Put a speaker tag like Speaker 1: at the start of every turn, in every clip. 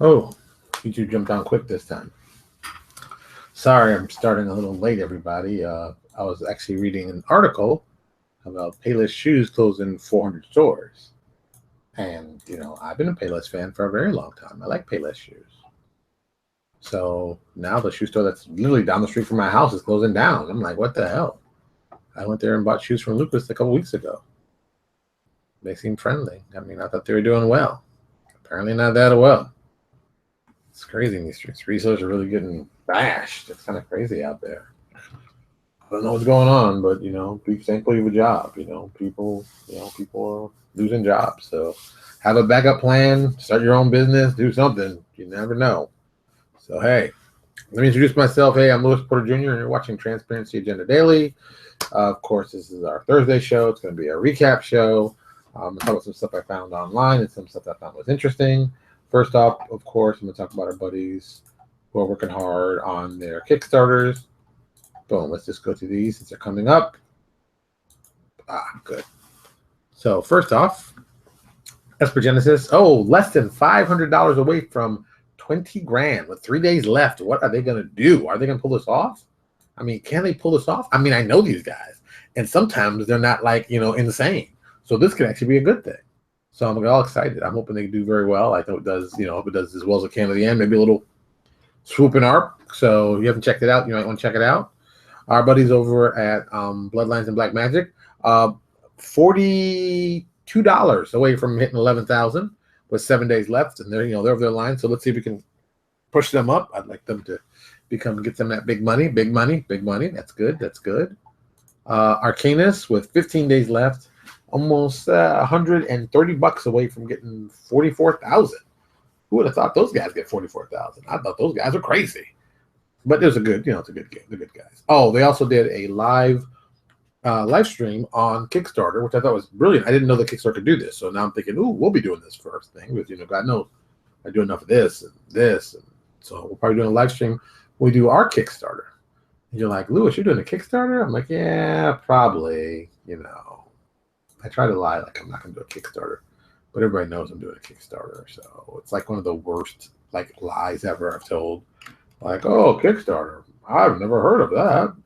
Speaker 1: Oh, YouTube jumped on quick this time. Sorry, I'm starting a little late, everybody. I was actually reading an article about Payless Shoes closing 400 stores. And, I've been a Payless fan for a very long time. I like Payless shoes. So now the shoe store that's literally down the street from my house is closing down. I'm like, what the hell? I went there and bought shoes from Lucas a couple weeks ago. They seem friendly. I mean, I thought they were doing well. Apparently not that well. It's crazy in these streets. Resellers are really getting bashed. It's kind of crazy out there. I don't know what's going on, but be thankful you have a job. People are losing jobs. So have a backup plan, start your own business, do something. You never know. So hey, let me introduce myself. Hey, I'm Louis Porter Jr. and you're watching Transparency Agenda Daily. Of course, this is our Thursday show. It's going to be a recap show. I'm going to talk about some stuff I found online and some stuff I found was interesting. First off, of course, I'm going to talk about our buddies who are working hard on their Kickstarters. Boom, let's just go through these since they're coming up. Good. So first off, Esper Genesis. Oh, less than $500 away from 20 grand with 3 days left. What are they going to do? Are they going to pull this off? I mean, can they pull this off? I mean, I know these guys, and sometimes they're not insane. So this could actually be a good thing. So I'm all excited. I'm hoping they do very well. I hope it does, hope it does as well as it can at the end. Maybe a little swoop and arc. So if you haven't checked it out, you might want to check it out. Our buddies over at Bloodlines and Black Magic, $42 away from hitting 11,000 with 7 days left, and they're over their line. So let's see if we can push them up. I'd like them to get them that big money. That's good. Arcanus with 15 days left. Almost $130 away from getting 44,000. Who would have thought those guys get 44,000? I thought those guys were crazy. But it was a good, it's a good game. The good guys. Oh, they also did a live stream on Kickstarter, which I thought was brilliant. I didn't know that Kickstarter could do this. So now I'm thinking, we'll be doing this first thing. With God knows I do enough of this and this. And so we'll probably do a live stream. We do our Kickstarter. And you're like, Louis, you're doing a Kickstarter? I'm like, yeah, probably, I try to lie like I'm not going to do a Kickstarter, but everybody knows I'm doing a Kickstarter. So it's like one of the worst lies ever I've told. Like, oh, Kickstarter, I've never heard of that.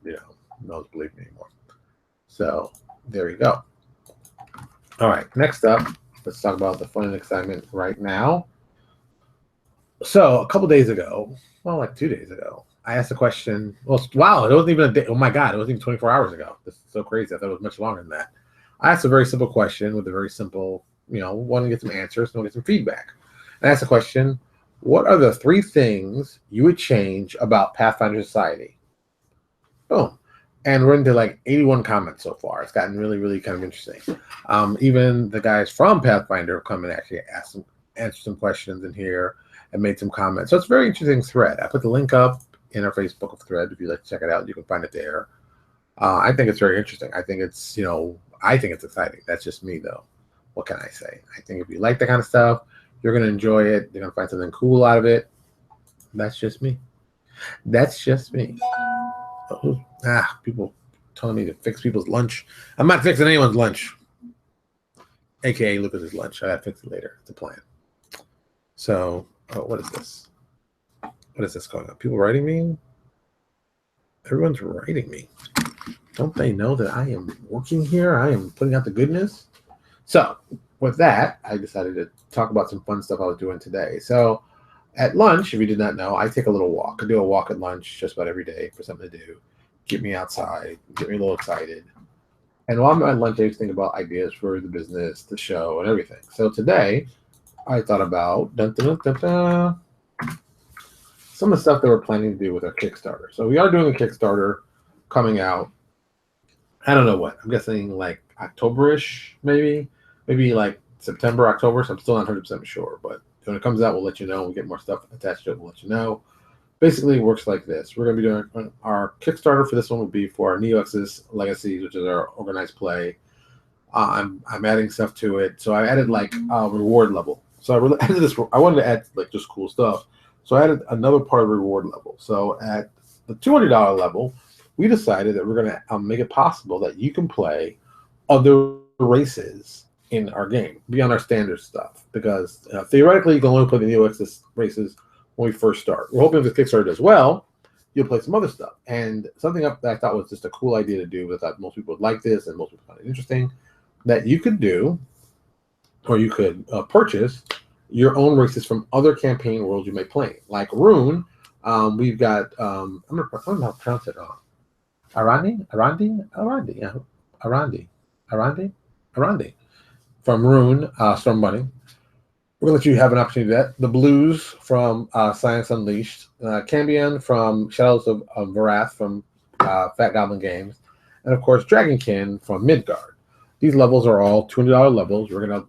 Speaker 1: No one believe me anymore. So there you go. All right, next up, let's talk about the fun and excitement right now. So a couple days ago, well, like 2 days ago, I asked a question. Well, wow, it wasn't even a day. Oh my God, it wasn't even 24 hours ago. This is so crazy. I thought it was much longer than that. I asked a very simple question with a very simple, want to get some answers, want to get some feedback. And I asked the question, what are the 3 things you would change about Pathfinder Society? Boom. And we're into 81 comments so far. It's gotten really, really kind of interesting. Even the guys from Pathfinder have come and actually answer some questions in here and made some comments. So it's a very interesting thread. I put the link up in our Facebook thread. If you'd like to check it out, you can find it there. I think it's very interesting. I think it's, I think it's exciting. That's just me, though. What can I say? I think if you like that kind of stuff, you're going to enjoy it. You're going to find something cool out of it. That's just me. People telling me to fix people's lunch. I'm not fixing anyone's lunch. AKA Lucas's lunch. I got to fix it later. It's a plan. So, what is this? What is this going on? People writing me? Everyone's writing me. Don't they know that I am working here? I am putting out the goodness. So with that, I decided to talk about some fun stuff I was doing today. So at lunch, if you did not know, I take a little walk. I do a walk at lunch just about every day for something to do. Get me outside, get me a little excited. And while I'm at lunch, I used to think about ideas for the business, the show, and everything. So today, I thought about some of the stuff that we're planning to do with our Kickstarter. So we are doing a Kickstarter coming out. I don't know what. I'm guessing October-ish, maybe September, October. So I'm still not 100% sure. But when it comes out, we'll let you know. When we get more stuff attached to it, we'll let you know. Basically, it works like this. We're going to be doing our Kickstarter for this one will be for our Neo-Exodus Legacies, which is our organized play. I'm adding stuff to it. So I added a reward level. So I added this. I wanted to add just cool stuff. So I added another part of the reward level. So at the $200 level, we decided that we're going to make it possible that you can play other races in our game beyond our standard stuff, because theoretically you can only play the Neo Access races when we first start. We're hoping if this Kickstarter does well, you'll play some other stuff. And something that I thought was just a cool idea to do, that I thought most people would like this and most people find it interesting, that you could do, or you could purchase your own races from other campaign worlds you may play. Like Rune, we've got, I don't know how to pronounce it. Arandi from Rune, Storm Bunny. We're going to let you have an opportunity to do that. The Blues from Science Unleashed. Cambion from Shadows of Varath from Fat Goblin Games. And, of course, Dragonkin from Midgard. These levels are all $200 levels. You're going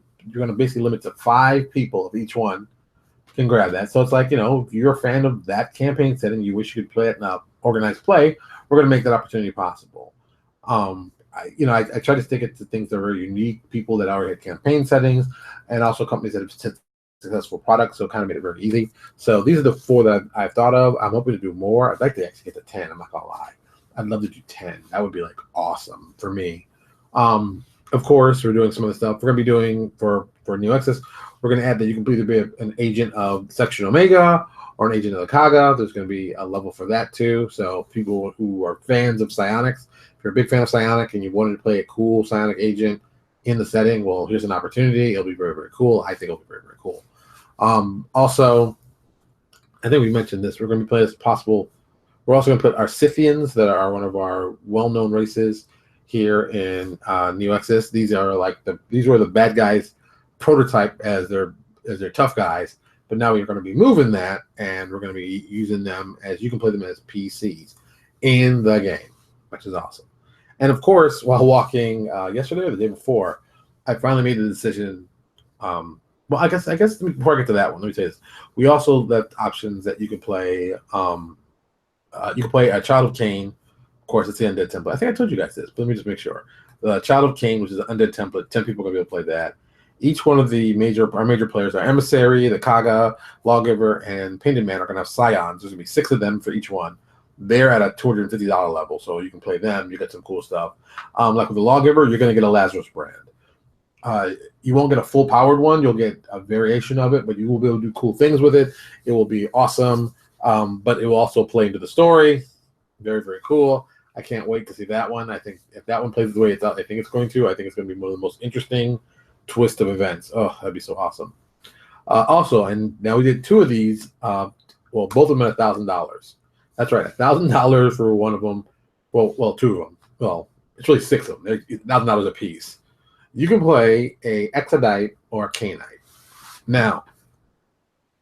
Speaker 1: to basically limit to 5 people of each one can grab that. So it's like, if you're a fan of that campaign setting, you wish you could play it in an organized play, we're going to make that opportunity possible. I try to stick it to things that are very unique, people that already had campaign settings, and also companies that have successful products, so it kind of made it very easy. So these are the 4 that I've thought of. I'm hoping to do more. I'd like to actually get to 10. I'm not going to lie. I'd love to do 10. That would be like awesome for me. Of course, we're doing some of the stuff we're going to be doing for Neo Access. We're going to add that you can either be an agent of Section Omega or an agent of the Kaga. There's going to be a level for that too. So people who are fans of psionics, if you're a big fan of psionic and you wanted to play a cool psionic agent in the setting, well, here's an opportunity. It'll be very, very cool. I think it'll be very, very cool. Also, I think we mentioned this. We're going to be playing as possible. We're also going to put our Scythians, that are one of our well-known races here in Neo Access. These were the bad guys prototype as their tough guys, but now we're going to be moving that, and we're going to be using them as, you can play them as PCs in the game, which is awesome. And of course, while walking yesterday or the day before, I finally made the decision. Well, I guess before I get to that one, let me say this: we also left options that you can play. You can play a Child of Cain. Of course, it's the Undead template. I think I told you guys this, but let me just make sure. The Child of Cain, which is an Undead template, 10 people are going to be able to play that. Each one of our major players, our Emissary, the Kaga, Lawgiver, and Painted Man, are going to have Scions. There's going to be 6 of them for each one. They're at a $250 level, so you can play them. You get some cool stuff. Like with the Lawgiver, you're going to get a Lazarus brand. You won't get a full-powered one. You'll get a variation of it, but you will be able to do cool things with it. It will be awesome, but it will also play into the story. Very, very cool. I can't wait to see that one. I think if that one plays the way I think it's going to, I think it's going to be one of the most interesting twist of events. Oh, that'd be so awesome. Also, and now we did 2 of these. Both of them at $1,000. That's right, $1,000 for one of them. Well, 2 of them. Well, it's really 6 of them. They're $1,000 a piece. You can play a Exodite or a Cainite. Now,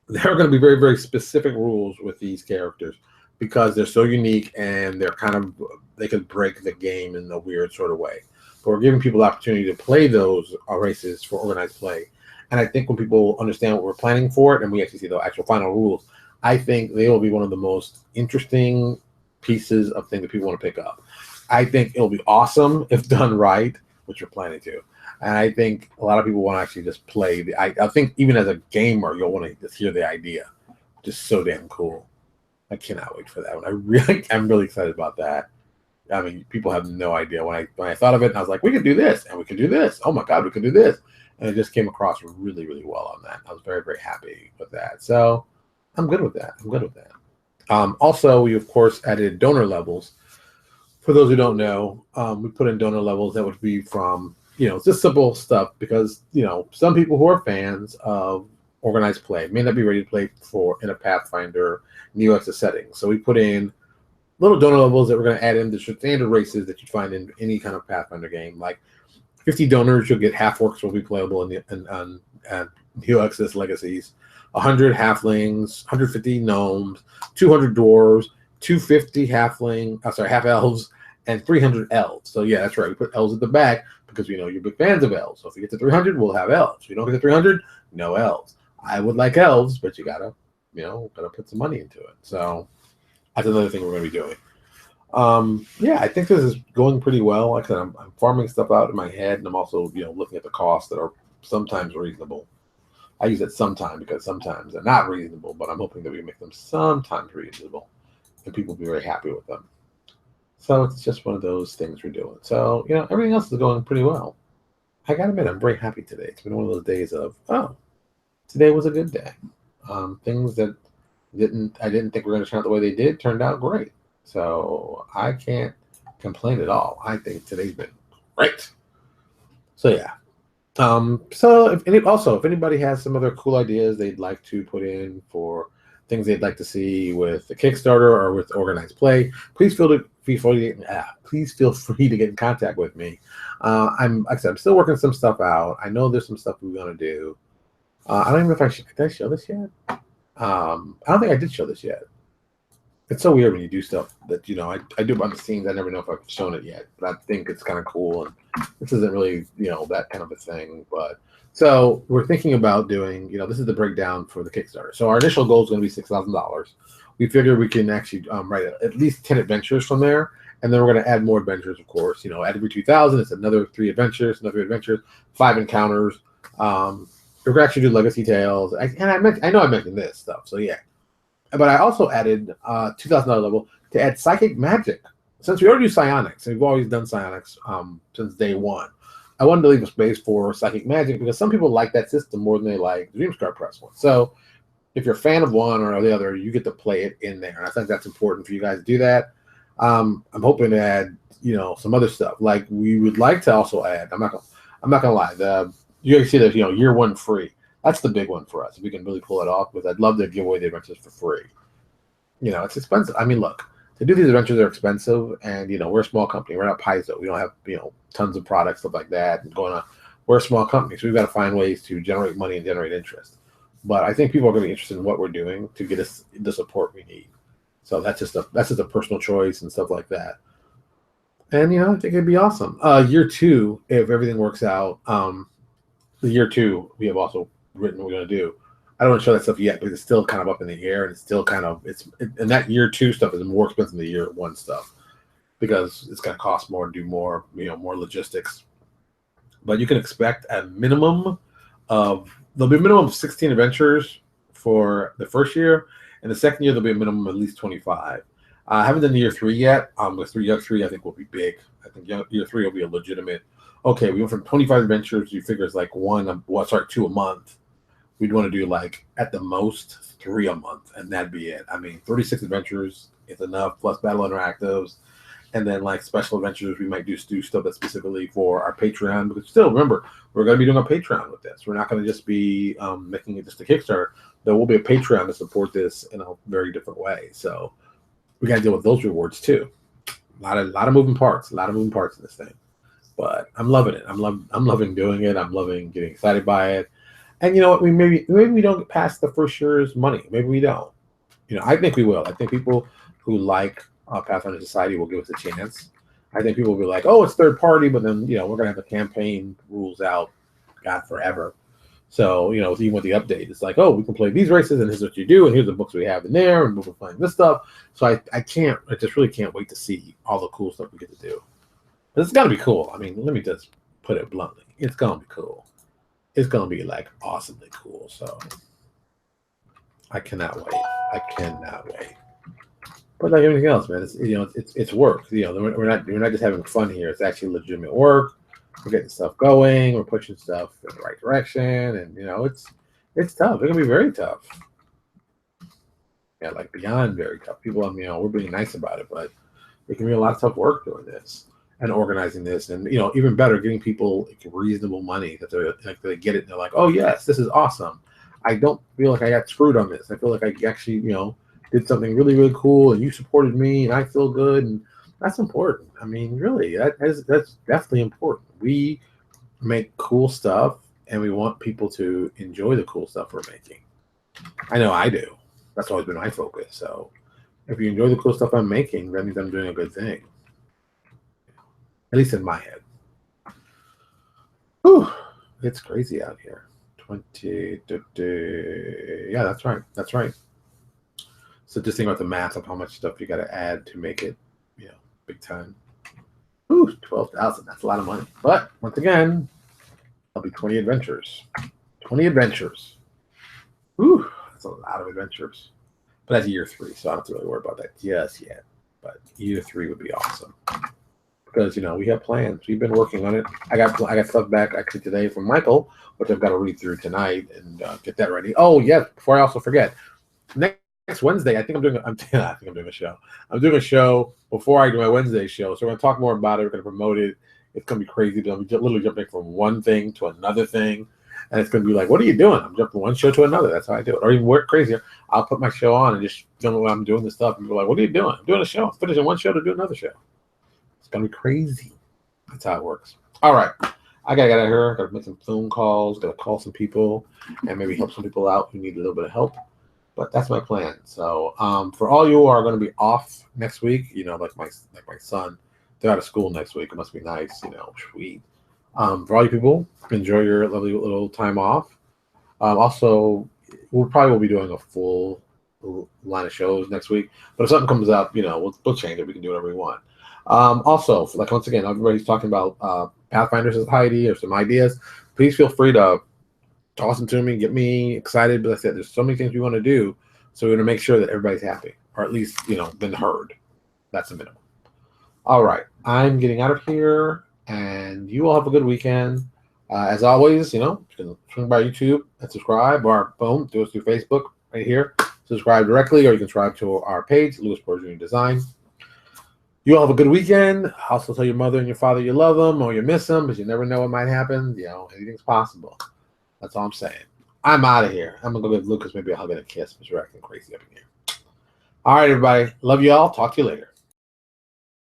Speaker 1: there are going to be very, very specific rules with these characters because they're so unique and they could break the game in a weird sort of way. But we're giving people the opportunity to play those races for organized play. And I think when people understand what we're planning for it and we actually see the actual final rules, I think they will be one of the most interesting pieces of things that people want to pick up. I think it'll be awesome if done right, which we're planning to. And I think a lot of people want to actually just play. I think even as a gamer, you'll want to just hear the idea. Just so damn cool. I cannot wait for that one. I'm really excited about that. I mean, people have no idea. When I thought of it, and I was like, we could do this, and we could do this. Oh my God, we could do this. And it just came across really, really well on that. I was very, very happy with that. So I'm good with that. Also, we, of course, added donor levels. For those who don't know, we put in donor levels that would be from, just simple stuff because, some people who are fans of organized play may not be ready to play in a Pathfinder Neo Access setting. So we put in little donor levels that we're going to add in the standard races that you'd find in any kind of Pathfinder game. Like 50 donors, you'll get half-orcs will be playable in Neo Access Legacies. 100 halflings, 150 gnomes, 200 dwarves, 250 half elves, and 300 elves. So yeah, that's right. We put elves at the back because we know you're big fans of elves. So if we get to 300, we'll have elves. If you don't get to 300, no elves. I would like elves, but you gotta put some money into it. So that's another thing we're going to be doing. I think this is going pretty well. Like I said, I'm farming stuff out in my head, and I'm also looking at the costs that are sometimes reasonable. I use it sometimes because sometimes they're not reasonable, but I'm hoping that we make them sometimes reasonable and people will be very happy with them. So it's just one of those things we're doing. So, everything else is going pretty well. I gotta admit, I'm very happy today. It's been one of those days of, oh, today was a good day. Things that I didn't think were going to turn out the way they did turned out great. So I can't complain at all. I think today's been great. So yeah. So if anybody has some other cool ideas they'd like to put in for things they'd like to see with the Kickstarter or with organized play, please please feel free to get in contact with me. Like I said, I'm still working some stuff out. I know there's some stuff we're gonna do. I don't even know if did I show this yet. I don't think I did show this yet. It's so weird when you do stuff that I do behind the scenes. I never know if I've shown it yet, but I think it's kind of cool. And this isn't really that kind of a thing. But so we're thinking about doing this is the breakdown for the Kickstarter. So our initial goal is going to be $6,000. We figure we can actually write at least 10 adventures from there, and then we're going to add more adventures, of course. At every 2,000, it's another 3 adventures, 5 encounters. We're going to actually do legacy tales, and I know I mentioned this stuff, so yeah. But I also added $2,000 level to add psychic magic. Since we already do psionics, and we've always done psionics since day one, I wanted to leave a space for psychic magic because some people like that system more than they like the Dreamscar Press one. So if you're a fan of one or the other, you get to play it in there. And I think that's important for you guys to do that. I'm hoping to add some other stuff. Like we would like to also add, I'm not gonna lie, you guys see the year 1 free. That's the big one for us. If we can really pull it off, because I'd love to give away the adventures for free. It's expensive. I mean, look, to do these adventures are expensive, and we're a small company. We're not Paizo. We don't have tons of products, stuff like that, and going on. We're a small company, so we've got to find ways to generate money and generate interest. But I think people are going to be interested in what we're doing to get us the support we need. So that's just a personal choice and stuff like that. And I think it'd be awesome. Year 2, if everything works out, the year 2 we have also written we're going to do. I don't want to show that stuff yet because it's still kind of up in the air, and it's still kind of and that year 2 stuff is more expensive than the year 1 stuff because it's going to cost more and do more more logistics. But you can expect a minimum of 16 adventures for the first year, and the second year there'll be a minimum of at least 25. I haven't done the year 3 yet. With year 3 I think will be big. I think year 3 will be a legitimate. Okay, we went from 25 adventures. You figure it's like 2 a month. We'd want to do like at the most 3 a month, and that'd be it. I mean, 36 adventures is enough, plus battle interactives, and then like special adventures. We might do stuff that's specifically for our Patreon. Because still, remember, we're going to be doing a Patreon with this. We're not going to just be making it just a Kickstarter. There will be a Patreon to support this in a very different way. So we got to deal with those rewards too. A lot of moving parts. A lot of moving parts in this thing. But I'm loving it. I'm loving doing it. I'm loving getting excited by it. And you know what? Maybe we don't get past the first year's money. Maybe we don't. I think we will. I think people who like Pathfinder Society will give us a chance. I think people will be like, "Oh, it's third party," but then we're gonna have the campaign rules out, God, forever. So even with the update, it's like, "Oh, we can play these races, and here's what you do, and here's the books we have in there, and we're playing this stuff." So I just really can't wait to see all the cool stuff we get to do. It's got to be cool. I mean, let me just put it bluntly. It's gonna be cool. It's gonna be like awesomely cool. So I cannot wait. But like everything else, man, it's work. We're not just having fun here. It's actually legitimate work. We're getting stuff going. We're pushing stuff in the right direction, and it's tough. It's gonna be very tough. Yeah, like beyond very tough. People, we're being nice about it, but it can be a lot of tough work doing this and organizing this, and even better, getting people reasonable money that they get it and they're like, oh yes, this is awesome. I don't feel like I got screwed on this. I feel like I actually did something really, really cool, and you supported me, and I feel good, and that's important. I mean, really, that's definitely important. We make cool stuff, and we want people to enjoy the cool stuff we're making. I know I do. That's always been my focus. So if you enjoy the cool stuff I'm making, that means I'm doing a good thing. At least in my head. Whew, it's crazy out here. 20. Yeah, that's right. So just think about the math of how much stuff you got to add to make it, big time. Ooh, 12,000. That's a lot of money. But once again, that'll be 20 adventures. 20 adventures. Ooh, that's a lot of adventures. But that's year 3, so I don't have to really worry about that just yet. But year 3 would be awesome. because we have plans. We've been working on it. I got stuff back actually today from Michael, which I've got to read through tonight and get that ready. Oh yes, before I also forget, next Wednesday I think I'm doing I think I'm doing a show. I'm doing a show before I do my Wednesday show, so we're gonna talk more about it. We're gonna promote it. It's gonna be crazy. But I'm literally jumping from one thing to another thing, and it's gonna be like, what are you doing? I'm jumping from one show to another. That's how I do it. Or even work crazier. I'll put my show on and just film when I'm doing this stuff. And people are like, what are you doing? I'm doing a show. I'm finishing one show to do another show. It's gonna be crazy. That's how it works. All right. I gotta get out of here. Gotta make some phone calls, gotta call some people and maybe help some people out who need a little bit of help. But that's my plan. So for all you who are gonna be off next week, like my son, they're out of school next week. It must be nice, sweet. For all you people, enjoy your lovely little time off. Also, we'll probably be doing a full line of shows next week. But if something comes up, we'll change it. We can do whatever we want. Also, like once again, everybody's talking about Pathfinder Society or some ideas. Please feel free to toss them to me, get me excited. But like I said, there's so many things we want to do, so we're going to make sure that everybody's happy, or at least been heard. That's the minimum. All right, I'm getting out of here, and you all have a good weekend. As always, you can swing by YouTube and subscribe, or boom, do us through Facebook right here. Subscribe directly, or you can subscribe to our page, Louis Porter Jr. Design. You all have a good weekend. Also tell your mother and your father you love them or you miss them, but you never know what might happen. Anything's possible. That's all I'm saying. I'm out of here. I'm going to go give Lucas maybe a hug and a kiss because we're acting crazy up in here. All right, everybody. Love you all. Talk to you later.